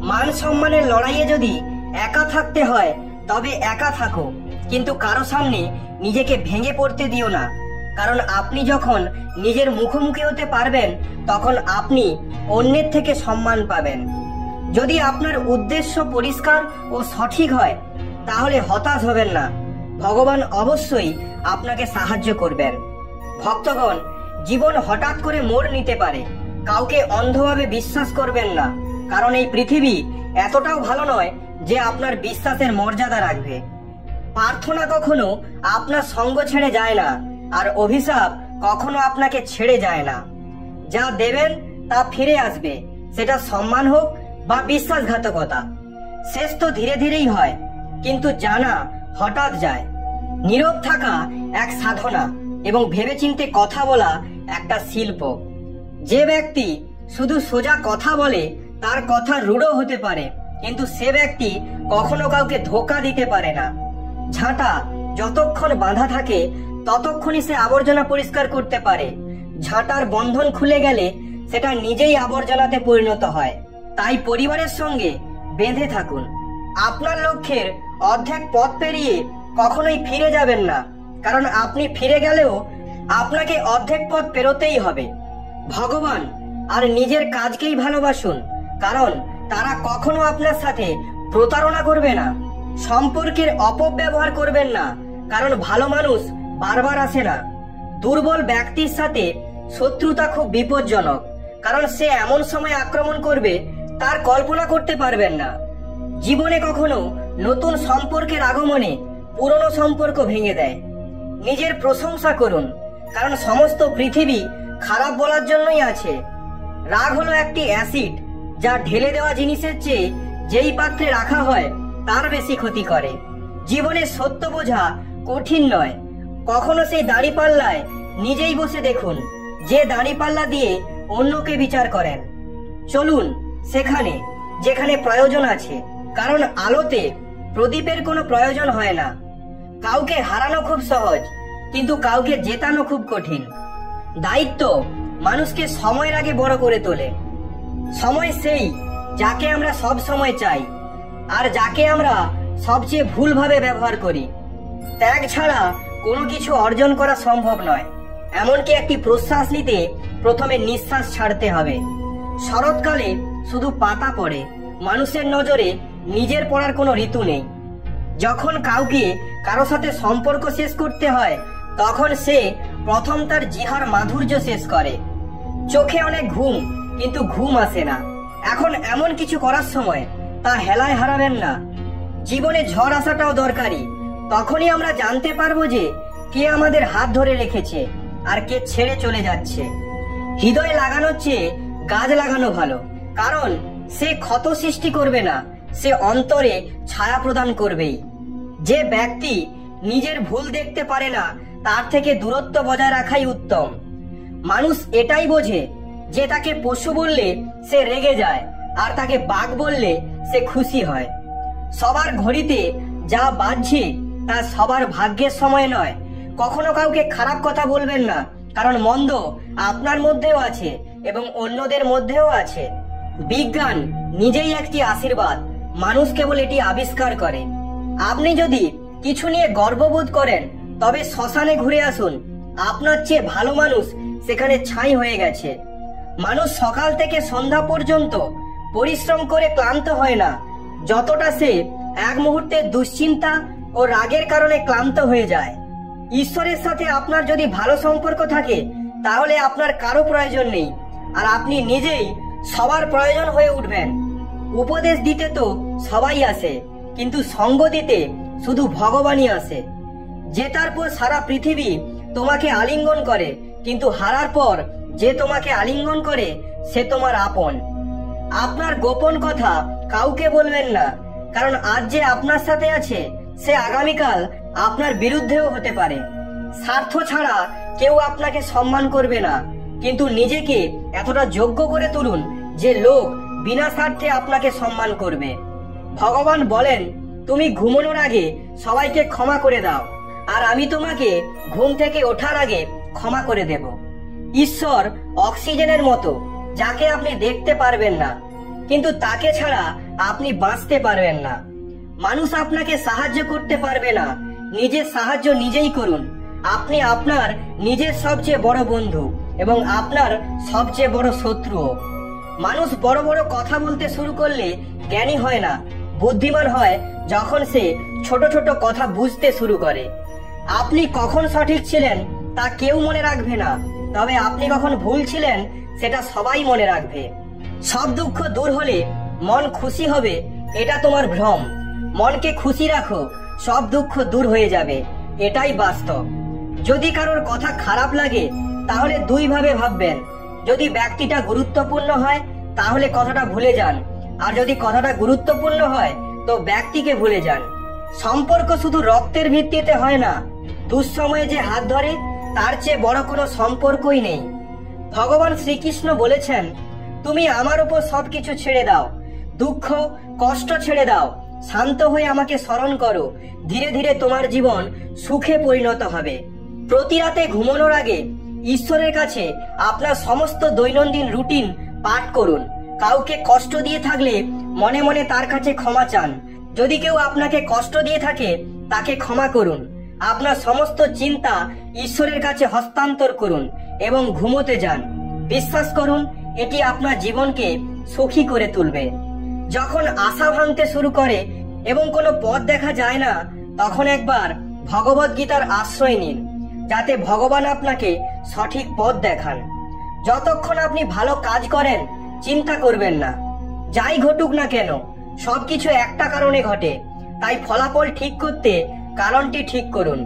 মান সম্মানের লড়াইয়ে যদি একা থাকতে হয়, তবে একা থাকো, কিন্তু কারো সামনে নিজেকে ভেঙে পড়তে দিও না, কারণ আপনি যখন নিজের মুখোমুখি হতে পারবেন, তখন আপনি অন্যের থেকে সম্মান পাবেন। যদি আপনার উদ্দেশ্য পরিষ্কার ও সঠিক হয়, তাহলে হতাশ হবেন না। ভগবান অবশ্যই আপনাকে সাহায্য করবেন। ভক্তগণ, জীবন হঠাৎ করে মোড় নিতে পারে। কাউকে অন্ধভাবে বিশ্বাস করবেন না, কারণ এই পৃথিবী এতটাও ভালো নয় যে আপনার বিশ্বাসের মর্যাদা রাখবে। প্রার্থনা কখনো আপনার সঙ্গ ছেড়ে যায় না, আর অভিশাপ কখনো আপনাকে ছেড়ে যায় না। যা দেবেন তা ফিরে আসবে, সেটা সম্মান হোক বা বিশ্বাসঘাতকতা। শেষ তো ধীরে ধীরেই হয়, কিন্তু জানা হঠাৎ যায়। নীরব থাকা এক সাধনা এবং ভেবেচিন্তে কথা বলা একটা শিল্প। যে ব্যক্তি শুধু সোজা কথা বলে তার কথা রূঢ় হতে পারে, কিন্তু সে ব্যক্তি কখনো কাউকে ধোঁকা দিতে পারে না। ঝাঁটা যতক্ষণ বাঁধা থাকে ততক্ষণই সে আবর্জনা পরিষ্কার করতে পারে। ঝাঁটার বন্ধন খুলে গেলে সেটা নিজেই আবর্জনাতে পরিণত হয়। তাই পরিবারের সঙ্গে বেঁধে থাকুন। আপনার লক্ষ্যের অর্ধেক পথ পেরিয়ে কখনোই ফিরে যাবেন না, কারণ আপনি ফিরে গেলেও আপনাকে অর্ধেক পথ পেরোতেই হবে। ভগবান আর নিজের কাজকেই ভালোবাসুন, কারণ তারা কখনো আপনার সাথে প্রতারণা করবে না। সম্পর্কের অপব্যবহার করবেন না, কারণ ভালো মানুষ বারবার আসে না। দুর্বল ব্যক্তির সাথে শত্রুতা খুব বিপজ্জনক, কারণ সে এমন সময় আক্রমণ করবে তার কল্পনা করতে পারবেন না। জীবনে কখনো নতুন সম্পর্কের আগমনে পুরনো সম্পর্ক ভেঙে দেয়। নিজের প্রশংসা করুন, কারণ সমস্ত পৃথিবী খারাপ বলার জন্যই আছে। রাগ হলো একটি অ্যাসিড, যা ঢেলে দেওয়া জিনিসের চেয়ে যেই পাত্রে রাখা হয় তার বেশি ক্ষতি করে। জীবনে সত্য বোঝা কঠিন নয়। কখনো সেই দাঁড়িপাল্লায় নিজেই বসে দেখুন, যে দাঁড়িপাল্লা দিয়ে অন্যকে বিচার করেন। চলুন সেখানে যেখানে প্রয়োজন আছে, কারণ আলোতে প্রদীপের কোনো প্রয়োজন হয় না। কাউকে হারানো খুব সহজ, কিন্তু কাউকে জেতানো খুব কঠিন। দায়িত্ব মানুষকে সময়ের আগে বড় করে তোলে। সময় সেই যাকে আমরা সব সময় চাই, আর যাকে আমরা সবচেয়ে ভুলভাবে ব্যবহার করি। ত্যাগ ছাড়া কোনো কিছু অর্জন করা সম্ভব নয়। এমনকি একটি প্রশ্বাস নিতে প্রথমে নিঃশ্বাস ছাড়তে হবে। শরৎকালে শুধু পাতা পড়ে, মানুষের নজরে নিজের পড়ার কোনো ঋতু নেই। যখন কাউকে কারো সাথে সম্পর্ক শেষ করতে হয়, তখন সে প্রথম তার জিহার মাধুর্য শেষ করে। চোখে অনেক ঘুম, কিন্তু ঘুম আসে না। এখন এমন কিছু করার সময়, তা হেলায় হারাবেন না। জীবনে ঝড় আসাটাও দরকারি। তখনই আমরা জানতে পারবো যে কে আমাদের হাত ধরে রেখেছে আর কে ছেড়ে চলে যাচ্ছে। হৃদয় লাগানোর চেয়ে গাছ লাগানো ভালো, কারণ সে ক্ষত সৃষ্টি করবে না, সে অন্তরে ছায়া প্রদান করবেই। যে ব্যক্তি নিজের ভুল দেখতে পারে না, তার থেকে দূরত্ব বজায় রাখাই উত্তম। মানুষ এটাই বোঝে যে তাকে পশু বললে সে রেগে যায়, আর তাকে বাঘ বললে সে খুশি হয়। সবার ঘড়িতে যা বাজছে তা সবার ভাগ্যের সময় নয়। কখনো কাউকে খারাপ কথা বলবেন না, কারণ মন্দ আপনার মধ্যেও আছে এবং অন্যদের মধ্যেও আছে। বিজ্ঞান নিজেই একটি আশীর্বাদ, মানুষ কেবল এটি আবিষ্কার করে। আপনি যদি কিছু নিয়ে গর্ববোধ করেন, তবে শ্মশানে ঘুরে আসুন। আপনার চেয়ে ভালো মানুষ সেখানে ছাই হয়ে গেছে। মানুষ সকাল থেকে সন্ধ্যা পর্যন্ত পরিশ্রম করে ক্লান্ত হয় না, যতটা সে এক মুহূর্তে দুশ্চিন্তা ও রাগের কারণে ক্লান্ত হয়ে যায়। ঈশ্বরের সাথে আপনার যদি ভালো সম্পর্ক থাকে, তাহলে আপনার কারো প্রয়োজন নেই, আর আপনি নিজেই সবার প্রয়োজন হয়ে উঠবেন। উপদেশ দিতে তো সবাই আসে, কিন্তু সঙ্গ দিতে শুধু ভগবানই আসে। জেতার পর সারা পৃথিবী তোমাকে আলিঙ্গন করে, কিন্তু হারার পর যে তোমাকে আলিঙ্গন করে সে তোমার আপন। আপনার গোপন কথা কাউকে বলবেন না, কারণ আজ যে আপনার সাথে আছে সে আগামীকাল আপনার বিরুদ্ধেও হতে পারে। স্বার্থ ছাড়া কেউ আপনাকে সম্মান করবে না, কিন্তু নিজেকে এতটা যোগ্য করে তুলুন যে লোক বিনা স্বার্থে আপনাকে সম্মান করবে। ভগবান বলেন, তুমি ঘুমানোর আগে সবাইকে ক্ষমা করে দাও, আর আমি তোমাকে ঘুম থেকে ওঠার আগে ক্ষমা করে দেব। ঈশ্বর অক্সিজেনের মতো, যাকে আপনি দেখতে পারবেন না, কিন্তু তাকে ছাড়া আপনি বাঁচতে পারবেন না। মানুষ আপনাকে সাহায্য করতে পারবে না, নিজের সাহায্য নিজেই করুন। আপনি আপনার নিজের সবচেয়ে বড় বন্ধু এবং আপনার সবচেয়ে বড় শত্রুও। মানুষ বড় বড় কথা বলতে শুরু করলে জ্ঞানী হয় না, বুদ্ধিমান হয় যখন সে ছোট ছোট কথা বুঝতে শুরু করে। আপনি কখন সঠিক ছিলেন তা কেউ মনে রাখবে না, তবে আপনি কখন ভুল ছিলেন সেটা সবাই মনে রাখবে। সব দুঃখ দূর হলে মন খুশি হবে, এটা তোমার ভ্রম। মনকে খুশি রাখো, সব দুঃখ দূর হয়ে যাবে, এটাই বাস্তব। যদি কারোর কথা খারাপ লাগে, তাহলে দুই ভাবে ভাববেন। যদি ব্যক্তিটা গুরুত্বপূর্ণ হয়, তাহলে কথাটা ভুলে যান, আর যদি কথাটা গুরুত্বপূর্ণ হয় তো ব্যক্তিকে ভুলে যান। সম্পর্ক শুধু রক্তের ভিত্তিতে হয় না। দুঃসময়ে যে হাত ধরে তার চেয়ে বড় কোনো সম্পর্কই নেই। ভগবান শ্রীকৃষ্ণ বলেছেন, তুমি আমার উপর সবকিছু ছেড়ে দাও, দুঃখ কষ্ট ছেড়ে দাও, শান্ত হয়ে আমাকে স্মরণ করো, ধীরে ধীরে তোমার জীবন সুখে পরিণত হবে। প্রতি রাতে ঘুমানোর আগে ঈশ্বরের কাছে আপনার সমস্ত দৈনন্দিন রুটিন পাঠ করুন। কাউকে কষ্ট দিয়ে থাকলে মনে মনে তার কাছে ক্ষমা চান। যদি কেউ আপনাকে কষ্ট দিয়ে থাকে তাকে ক্ষমা করুন। আপনার সমস্ত চিন্তা ঈশ্বরের কাছে হস্তান্তর করুন এবং ঘুমোতে যান। বিশ্বাস করুন, এটি আপনার জীবনকে সুখী করে তুলবে। যখন আশা ভাঙতে শুরু করে এবং কোনো পথ দেখা যায় না, তখন একবার ভগবদ গীতার আশ্রয় নিন, যাতে ভগবান আপনাকে সঠিক পথ দেখান। যতক্ষণ আপনি ভালো কাজ করেন, চিন্তা করবেন না। যাই ঘটুক না কেন, সবকিছু একটা কারণে ঘটে, তাই ফলাফল ঠিক করতে কারণটি ঠিক করুন।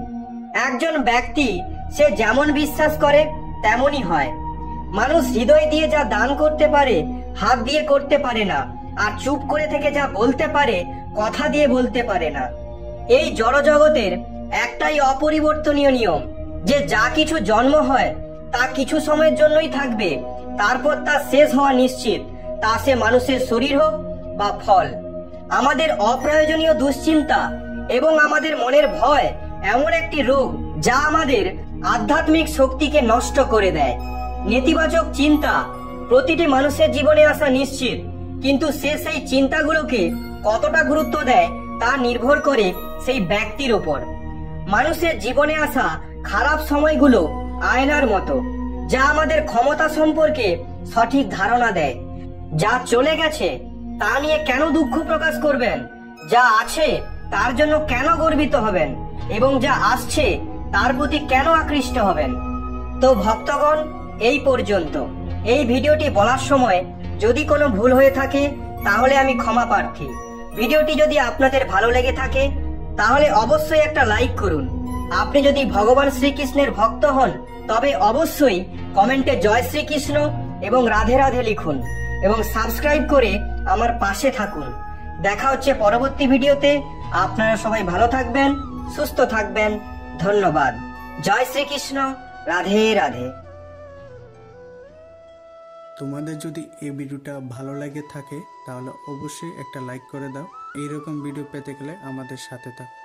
একজন ব্যক্তি সে যেমন বিশ্বাস করে তেমনই হয়। মানুষ হৃদয় দিয়ে যা দান করতে পারে হাত দিয়ে করতে পারে না, আর চুপ করে থেকে যা বলতে পারে কথা দিয়ে বলতে পারে না। এই জড়জগতের একটাই অপরিবর্তনীয় নিয়ম, যে যা কিছু জন্ম হয় তা কিছু সময়ের জন্যই থাকবে, তারপর তা শেষ হওয়া নিশ্চিত, তা সে মানুষের শরীর হোক বা ফল। আমাদের অপ্রয়োজনীয় দুশ্চিন্তা এবং আমাদের মনের ভয় এমন একটি রোগ যা আমাদের আধ্যাত্মিক শক্তিকে নষ্ট করে দেয়। নেতিবাচক চিন্তা প্রতিটি মানুষের জীবনে আসা নিশ্চিত, কিন্তু সে সেই চিন্তাগুলোকে কতটা গুরুত্ব দেয় তা নির্ভর করে সেই ব্যক্তির ওপর। মানুষের জীবনে আসা খারাপ সময়গুলো আয়নার মতো, যা আমাদের ক্ষমতা সম্পর্কে সঠিক ধারণা দেয়। যা চলে গেছে তা নিয়ে কেন দুঃখ প্রকাশ করবেন? যা আছে তার জন্য কেন গর্বিত হবেন? এবং যা আসছে তার প্রতি কেন আকৃষ্ট হবেন? তো ভক্তগণ, এই পর্যন্ত। এই ভিডিওটি বলার সময় যদি কোনো ভুল হয়ে থাকে তাহলে আমি ক্ষমা প্রার্থী। ভিডিওটি যদি আপনাদের ভালো লেগে থাকে তাহলে অবশ্যই একটা লাইক করুন। আপনি যদি ভগবান শ্রীকৃষ্ণের ভক্ত হন তবে অবশ্যই কমেন্টে জয় শ্রীকৃষ্ণ এবং রাধে রাধে লিখুন এবং সাবস্ক্রাইব করে আমার পাশে থাকুন। দেখা হচ্ছে পরবর্তী ভিডিওতে। আপনারা সবাই ভালো থাকবেন, সুস্থ থাকবেন। ধন্যবাদ। জয় শ্রীকৃষ্ণ। রাধে রাধে। তোমাদের যদি এই ভিডিওটা ভালো লাগে থাকে তাহলে অবশ্যই একটা লাইক করে দাও। এইরকম ভিডিও পেতে গেলে আমাদের সাথে থাকো।